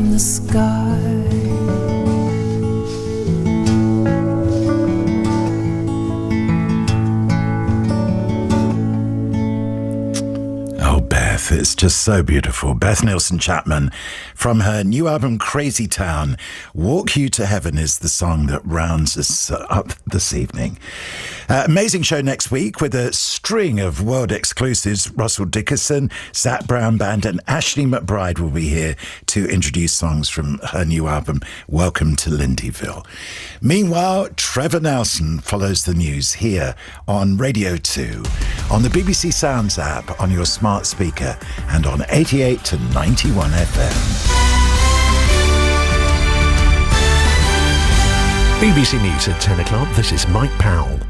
from the sky. Beth, it's just so beautiful. Beth Nielsen Chapman from her new album Crazy Town. Walk You to Heaven is the song that rounds us up this evening. Amazing show next week with a string of world exclusives. Russell Dickerson, Zach Brown Band and Ashley McBride will be here to introduce songs from her new album Welcome to Lindyville. Meanwhile, Trevor Nelson follows the news here on Radio 2, on the BBC Sounds app, on your smart speaker and on 88 to 91 FM. BBC News at 10 o'clock. This is Mike Powell.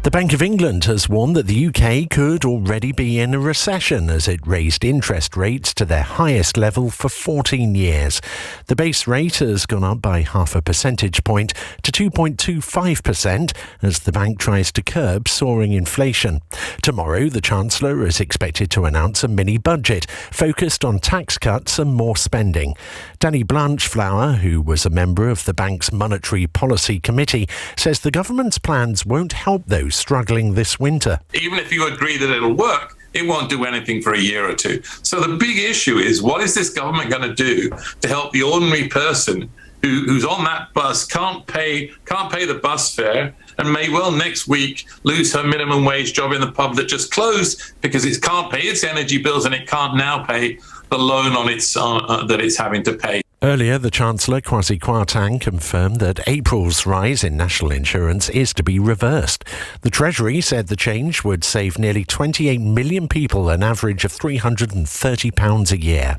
The Bank of England has warned that the UK could already be in a recession as it raised interest rates to their highest level for 14 years. The base rate has gone up by half a percentage point to 2.25% as the bank tries to curb soaring inflation. Tomorrow, the Chancellor is expected to announce a mini-budget focused on tax cuts and more spending. Danny Blanchflower, who was a member of the bank's Monetary Policy Committee, says the government's plans won't help those struggling this winter. Even if you agree that it'll work, it won't do anything for a year or two. So the big issue is, what is this government going to do to help the ordinary person who's on that bus, can't pay the bus fare, and may well next week lose her minimum wage job in the pub that just closed because it can't pay its energy bills and it can't now pay the loan on its that it's having to pay. Earlier, the Chancellor, Kwasi Kwarteng, confirmed that April's rise in national insurance is to be reversed. The Treasury said the change would save nearly 28 million people an average of £330 a year.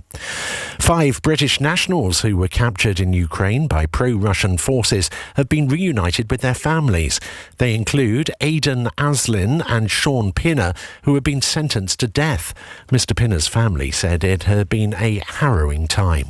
5 British nationals who were captured in Ukraine by pro-Russian forces have been reunited with their families. They include Aidan Aslin and Sean Pinner, who have been sentenced to death. Mr. Pinner's family said it had been a harrowing time.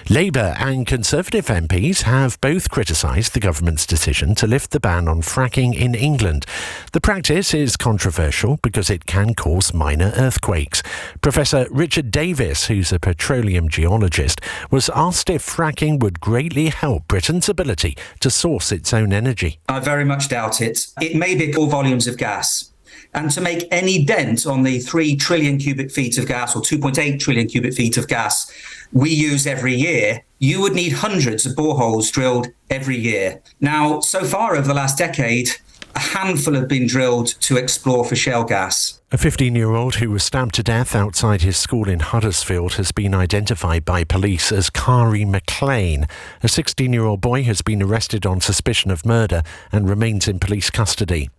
Labour and Conservative MPs have both criticised the government's decision to lift the ban on fracking in England. The practice is controversial because it can cause minor earthquakes. Professor Richard Davis, who's a petroleum geologist, was asked if fracking would greatly help Britain's ability to source its own energy. I very much doubt it. It may be all volumes of gas. And to make any dent on the 3 trillion cubic feet of gas, or 2.8 trillion cubic feet of gas we use every year, you would need hundreds of boreholes drilled every year. Now, so far over the last decade, a handful have been drilled to explore for shale gas. A 15-year-old who was stabbed to death outside his school in Huddersfield has been identified by police as Kari McLean. A 16-year-old boy has been arrested on suspicion of murder and remains in police custody.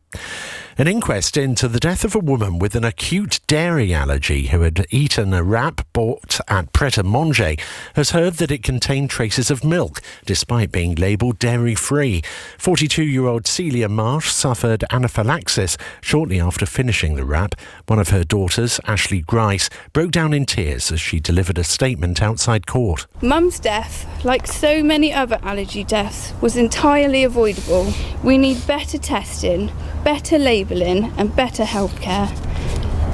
An inquest into the death of a woman with an acute dairy allergy who had eaten a wrap bought at Pret a Manger has heard that it contained traces of milk, despite being labelled dairy-free. 42-year-old Celia Marsh suffered anaphylaxis shortly after finishing the wrap. One of her daughters, Ashley Grice, broke down in tears as she delivered a statement outside court. Mum's death, like so many other allergy deaths, was entirely avoidable. We need better testing, better labelling and better healthcare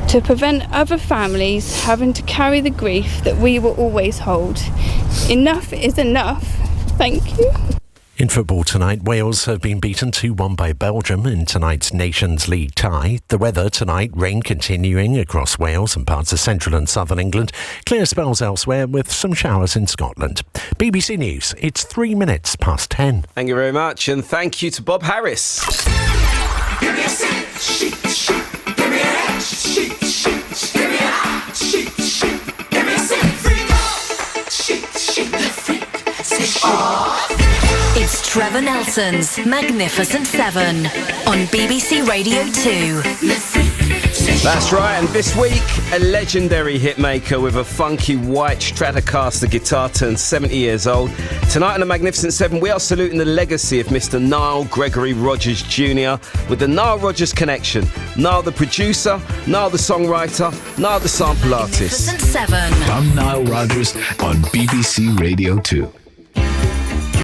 to prevent other families having to carry the grief that we will always hold. Enough is enough. Thank you. In football tonight, Wales have been beaten 2-1 by Belgium in tonight's Nations League tie. The weather tonight, rain continuing across Wales and parts of central and southern England. Clear spells elsewhere with some showers in Scotland. BBC News, it's 3 minutes past 10. Thank you very much, and thank you to Bob Harris. Give me a sheet, sheet. Give me a sheet, sheet. Give me a sheet, sheet. Give me a freak. Sheet, the freak. Say off. It's Trevor Nelson's Magnificent 7 on BBC Radio 2. That's right, and this week, a legendary hitmaker with a funky white Stratocaster guitar turned 70 years old. Tonight on the Magnificent 7, we are saluting the legacy of Mr. Nile Gregory Rogers Jr. with the Nile Rodgers Connection. Nile the producer, Nile the songwriter, Nile the sample artist. Magnificent 7. I'm Nile Rodgers on BBC Radio 2.